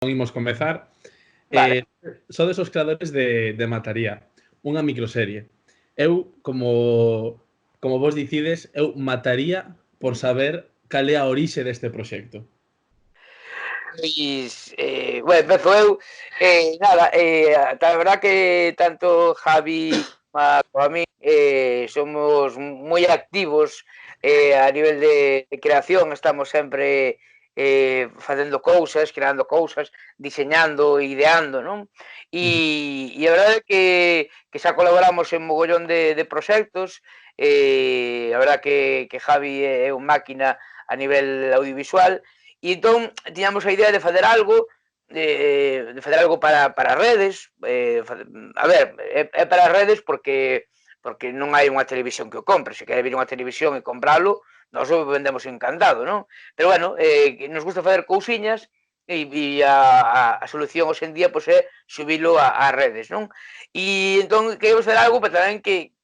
imos comezar. Vale. Sodes os creadores de Mataría, unha microserie. Eu, como vos dicides, eu mataría por saber cal é a orixe deste proxecto. Pois, bueno, empezo eu. Nada, a verdad que tanto Javi como a mí somos moi activos a nivel de creación. Estamos sempre facendo cousas, creando cousas, diseñando, ideando, non? E a verdade é que xa colaboramos en mogollón de proxectos. A verdade que Javi é un máquina a nivel audiovisual. E entón tiñamos a idea de facer algo para redes. A ver, é para redes porque non hai unha televisión que o compre. Se quere vir unha televisión e compralo, nós o vendemos encantado, non? Pero bueno, nos gusta facer cousiñas e a solución hoxe en día pois, é subilo a redes, non? E entón queremos facer algo para tamén que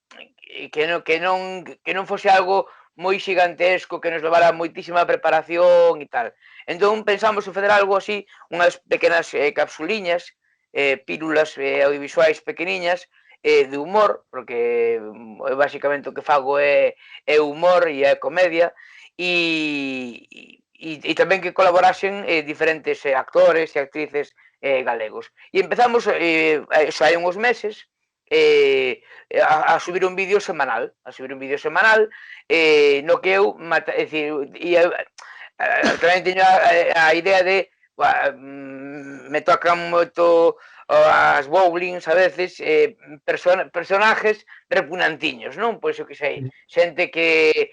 non fose algo moi xigantesco, que nos levara moitísima preparación e tal. Entón pensamos en fazer algo así, unhas pequenas capsuliñas, pílulas audiovisuais pequeniñas, de humor, porque basicamente o que fago é humor e é comedia, e tamén que colaborasen diferentes actores e actrices galegos. E empezamos, xa hai uns meses, a subir un vídeo semanal, no que eu, é dicir, tamén teño a idea de me tocan moito as bowlings a veces, personajes repugnantiños, non? Pois o que sei, xente que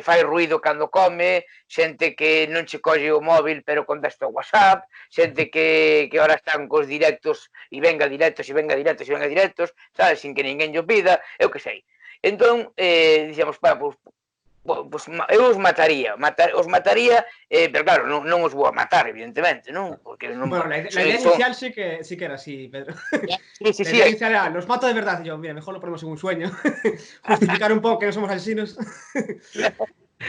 fai ruido cando come, xente que non che colle o móvil pero contesta o WhatsApp, xente que ahora están cos directos e venga directos, sabes, sin que ninguén yo pida, eu que sei. Entón, dixemos, pois eu os mataría, pero claro, non os vou a matar, evidentemente, non? Porque non. Bueno, la idea inicial sí que era así, Pedro. Sí. La idea inicial era, los mato de verdad. Y yo, mira, mejor lo ponemos en un sueño. Justificar un poco que no somos asesinos.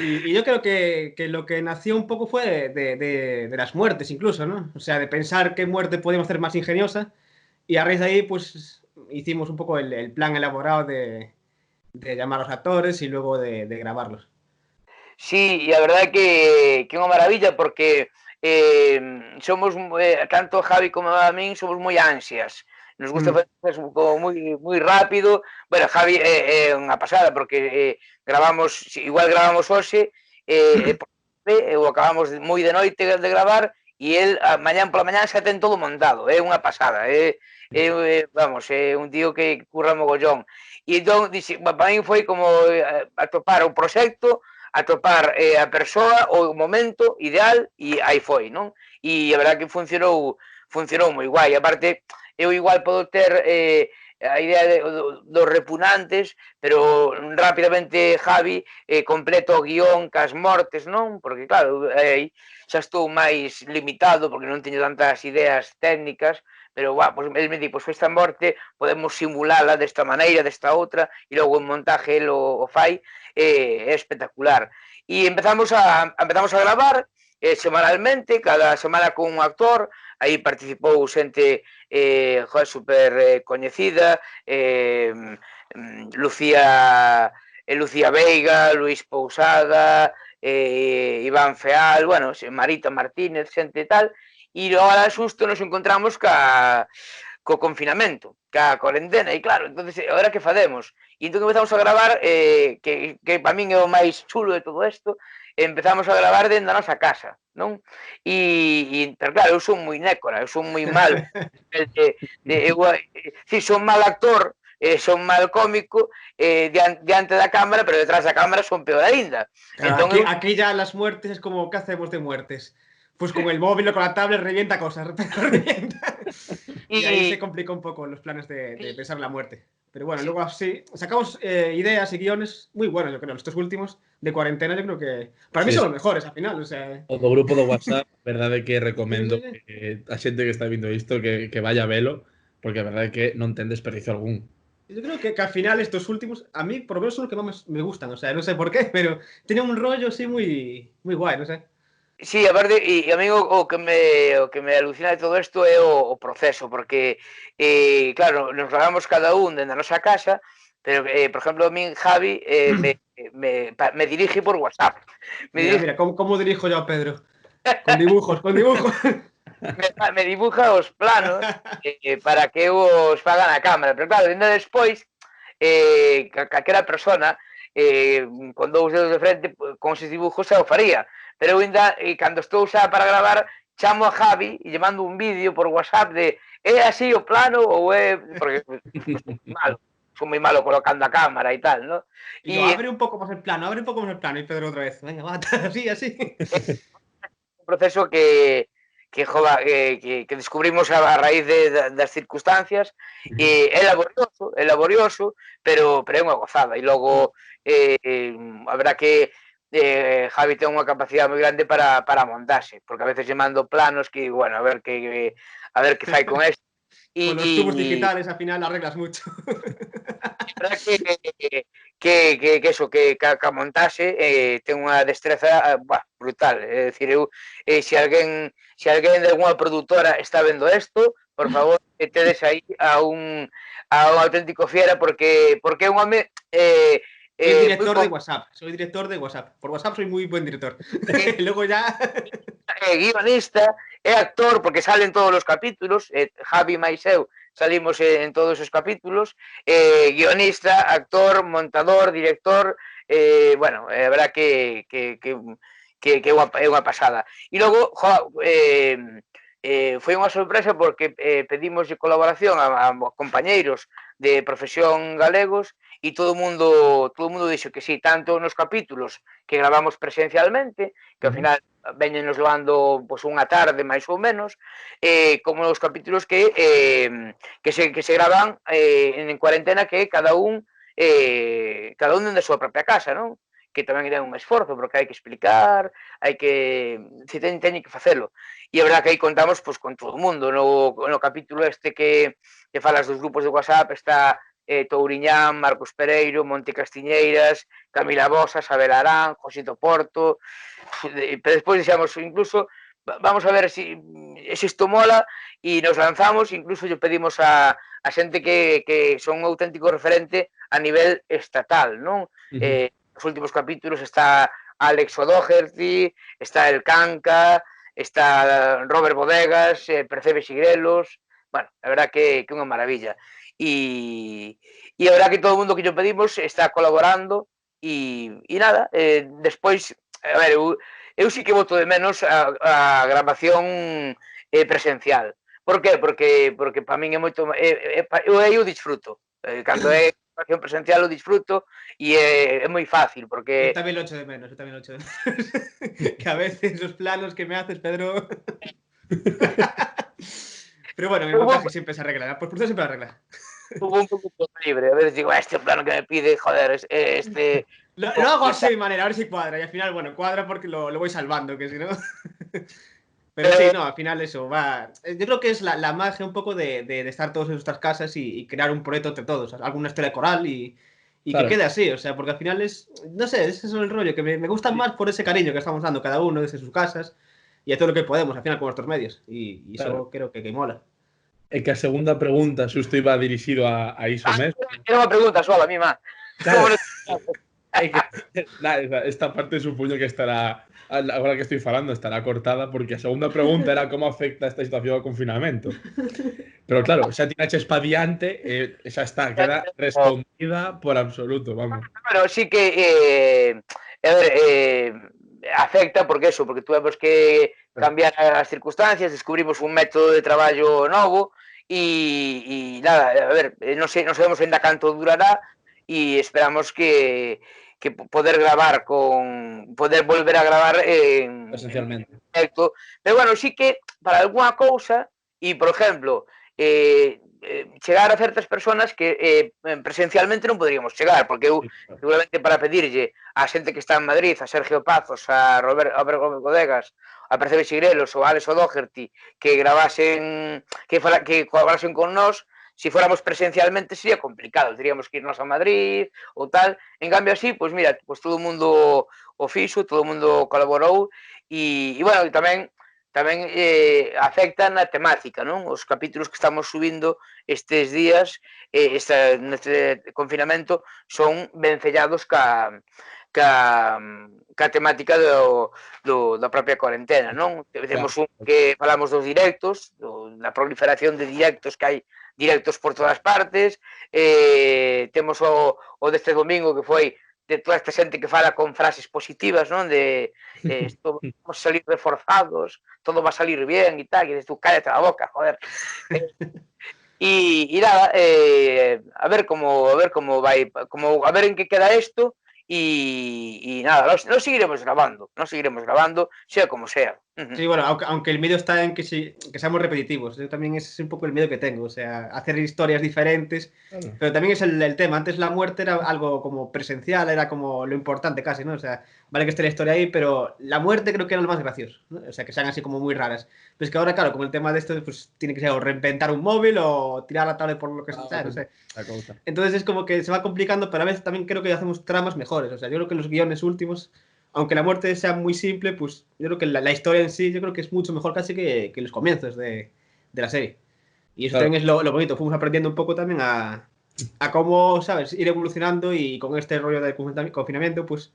Y yo creo que lo que nació un poco fue de las muertes incluso, ¿no? O sea, de pensar qué muerte podíamos hacer más ingeniosa. Y a raíz de ahí, pues, hicimos un poco el plan elaborado de llamar a los actores y luego de grabarlos. Sí, e a verdade que é unha maravilla porque somos, tanto Javi como a min, somos moi ansias. Nos gusta facer como moi rápido. Bueno, Javi é unha pasada porque igual gravamos hoxe, ou acabamos moi de noite de gravar e el mañán pola mañán xa ten todo montado. É unha pasada. Vamos, é un tío que curra mogollón. E entón, para min foi como atopar o proxecto, atopar a persoa, o momento ideal, e aí foi, non? E a verdade que funcionou moi guai. Aparte, eu igual podo ter a idea dos repugnantes, pero rapidamente Javi completa o guión cas mortes, non? Porque claro, xa estou máis limitado porque non teño tantas ideas técnicas, pero pues, el me di, pues esta morte podemos simulala desta maneira, desta outra, e logo en montaje el o fai, é espectacular. E empezamos a gravar semanalmente, cada semana con un actor. Aí participou xente super coñecida, Lucía Veiga, Luís Pousada, Iván Feal, bueno, Marita Martínez, xente e tal. E agora xusto nos encontramos co confinamento, ca cuarentena, e claro, entonces, agora que facemos? E entón empezamos a gravar, que para min é o máis chulo de todo isto, empezamos a gravar dentro da nosa casa, non? Pero claro, eu son moi nécora, eu son moi mal, son mal actor, son mal cómico diante da cámara, pero detrás da cámara son peor aínda. Claro, aquí ya las muertes es como, ¿qué hacemos de muertes? Pues con el móvil o con la tablet revienta cosas, revienta. Y ahí se complica un poco los planes de pensar en la muerte. Pero bueno, luego así sacamos ideas y guiones muy buenos, yo creo, los 3 últimos de cuarentena. Yo creo que para mí son los mejores al final, o sea. O do grupo do WhatsApp, verdade que recomendo a xente que está viendo isto que vaya a velo, porque a verdade que non ten desperdicio algún. Yo creo que al final estos últimos, a mí por lo menos son los que más me gustan, o sea, no sé por qué, pero tienen un rollo así muy guay, no sé. Sí, aparte, e a mí o que me alucina de todo isto é o proceso, porque, claro, nos grabamos cada un dende a nosa casa, pero, por exemplo, a min Javi me dirige por WhatsApp. Me Mira, dirige mira, ¿cómo dirijo yo a Pedro? Con dibujos, con dibujos. me dibuja os planos para que eu os faga na cámara, pero claro, ainda despois calquera persona con dous dedos de frente con esos dibujos xa o faría, pero eu ainda cando estou xa para gravar chamo a Javi e lle mando un vídeo por WhatsApp de é así o plano ou é porque malo, son moi malo colocando a cámara e tal, ¿no? Y yo, E abre un poco más el plano, abre un poco más el plano. Y Pedro otra vez, venga, va, así, así. un proceso que descubrimos a raíz das circunstancias e é laborioso, pero é unha gozada e logo a verdad que Javi ten unha capacidade moi grande para montaxe, porque a veces lle mando planos que, bueno, a ver que fai con esto Con los tubos e digitales al final arreglas mucho. verdad que eso, que a montaxe ten unha destreza brutal. É dicir, se alguén de alguna produtora está vendo isto, por favor, tedes aí a un auténtico fiera porque é un home Soy el moi director de WhatsApp. Soy director de WhatsApp. Por WhatsApp soy muy buen director. Luego ya. guionista, é actor porque salen todos os capítulos, Javi máis eu salimos en todos os capítulos, guionista, actor, montador, director, bueno, a verdad que é unha pasada. E logo, foi unha sorpresa porque pedimos colaboración a compañeiros de profesión galegos e todo o mundo dixo que sí, tanto nos capítulos que gravamos presencialmente, que ao final veñenos levando pues, unha tarde máis ou menos, como os capítulos que se gravan en cuarentena que cada un dende a súa propia casa, non? Que tamén é un esforzo, porque hai que explicar, teñen que facelo. E a verdad que aí contamos pues, con todo o mundo. No capítulo este que falas dos grupos de WhatsApp está Touriñán, Marcos Pereiro, Monte Castiñeiras, Camila Bosa, Sabel Arán, Josito Porto, pero despois dixemos, incluso, vamos a ver se isto mola e nos lanzamos, incluso lle pedimos a xente que son un auténtico referente a nivel estatal, non? Nos últimos capítulos está Alex O'Doherty, está el Canca, está Robert Bodegas, Percebe Sigrelos, bueno, a verdad que unha maravilla. E a verdad que todo o mundo que lle pedimos está colaborando e nada, despois, a ver, eu sí que boto de menos a grabación presencial. Por que? Porque para min é moito eu disfruto. Cando é grabación presencial o disfruto e é moi fácil Yo porque también lo echo de menos, yo también lo echo de menos. Que a veces los planos que me haces, Pedro. Pero bueno, mi montaje siempre se arregla. La postproducción siempre arregla. hubo un pouco libre. A veces digo, este plano que me pide, joder, este Lo hago así de manera, a ver si cuadra. Y al final, bueno, cuadra porque lo voy salvando, que si no. Pero sí, no, al final eso va. Yo creo que es la magia un poco de estar todos en nuestras casas y crear un proyecto entre todos. Alguna historia coral y que Claro. quede así. O sea, porque al final es. No sé, ese es el rollo, que me gusta más por ese cariño que estamos dando cada uno desde sus casas y a todo lo que podemos, al final, con nuestros medios. Y Claro. eso creo que mola. É que a segunda pregunta xusto iba dirixido a iso mesmo. Era unha pregunta sola, a mí, má. Claro. É que esta parte supoño que estará, agora que estoy falando, estará cortada porque a segunda pregunta era como afecta esta situación ao confinamento. Pero claro, xa tiraches pa diante e xa está, queda respondida por absoluto, vamos. Bueno, sí que a ver, afecta porque tuvemos que cambiar as circunstancias, descubrimos un método de traballo novo e nada, a ver, non sabemos ainda canto durará e esperamos que poder volver a gravar Esencialmente. directo. Pero bueno, sí que para algunha cousa e, por exemplo, chegar a certas persoas que presencialmente non poderíamos chegar, porque eu seguramente para pedirlle a xente que está en Madrid, a Sergio Pazos, a Robert Bodegas, a Percebe Sigrelos ou a Alex O'Doherty que colaborasen con nós, se fóramos presencialmente sería complicado, teríamos que irnos a Madrid ou tal. En cambio así, pois mira, pois todo o mundo o fixo, todo o mundo colaborou E bueno, tamén afecta na temática, non? Os capítulos que estamos subindo estes días, neste confinamento, son vencellados ca temática da propia cuarentena, non? Temos un que falamos dos directos, da proliferación de directos que hai, directos por todas partes, temos o deste domingo que foi de toda esta xente que fala con frases positivas, non? De isto vamos a salir reforzados, todo va a salir bien e tal, e dices tú, cállate a boca, joder. E nada, a ver como vai, a ver en que queda isto, e nada, nos seguiremos grabando, sea como sea. Sí, bueno, aunque el miedo está en que seamos repetitivos. Yo también ese es un poco el miedo que tengo, o sea, hacer historias diferentes. Pero también es el tema. Antes la muerte era algo como presencial, era como lo importante casi, ¿no? O sea, vale que esté la historia ahí, pero la muerte creo que era lo más gracioso, ¿no? O sea, que sean así como muy raras. Pues que ahora, claro, como el tema de esto, pues tiene que ser o reinventar un móvil o tirar la tablet por lo que sea, no sé. Entonces es como que se va complicando, pero a veces también creo que hacemos tramas mejores. O sea, yo creo que los guiones últimos, aunque la muerte sea muy simple, pues yo creo que la historia en sí, yo creo que es mucho mejor casi que los comienzos de la serie. Y eso también es lo bonito. Fuimos aprendiendo un poco también a cómo, ¿sabes?, ir evolucionando y con este rollo de confinamiento, pues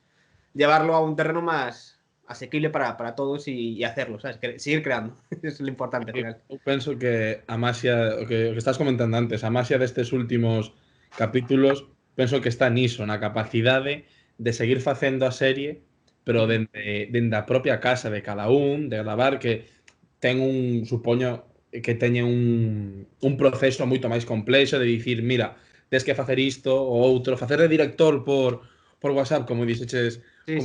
llevarlo a un terreno más asequible para todos y hacerlo, ¿sabes? Seguir creando. Eso es lo importante al final. Eu penso que a maxia, o que estás comentando antes, a maxia destes últimos capítulos, penso que está niso, na capacidade de seguir facendo a serie, pero dende a propia casa de cada un, de gravar, que ten supoño que teñe un proceso moito máis complexo de dicir, mira, tens que facer isto ou outro, facer de director por WhatsApp, como dixeches. Sí.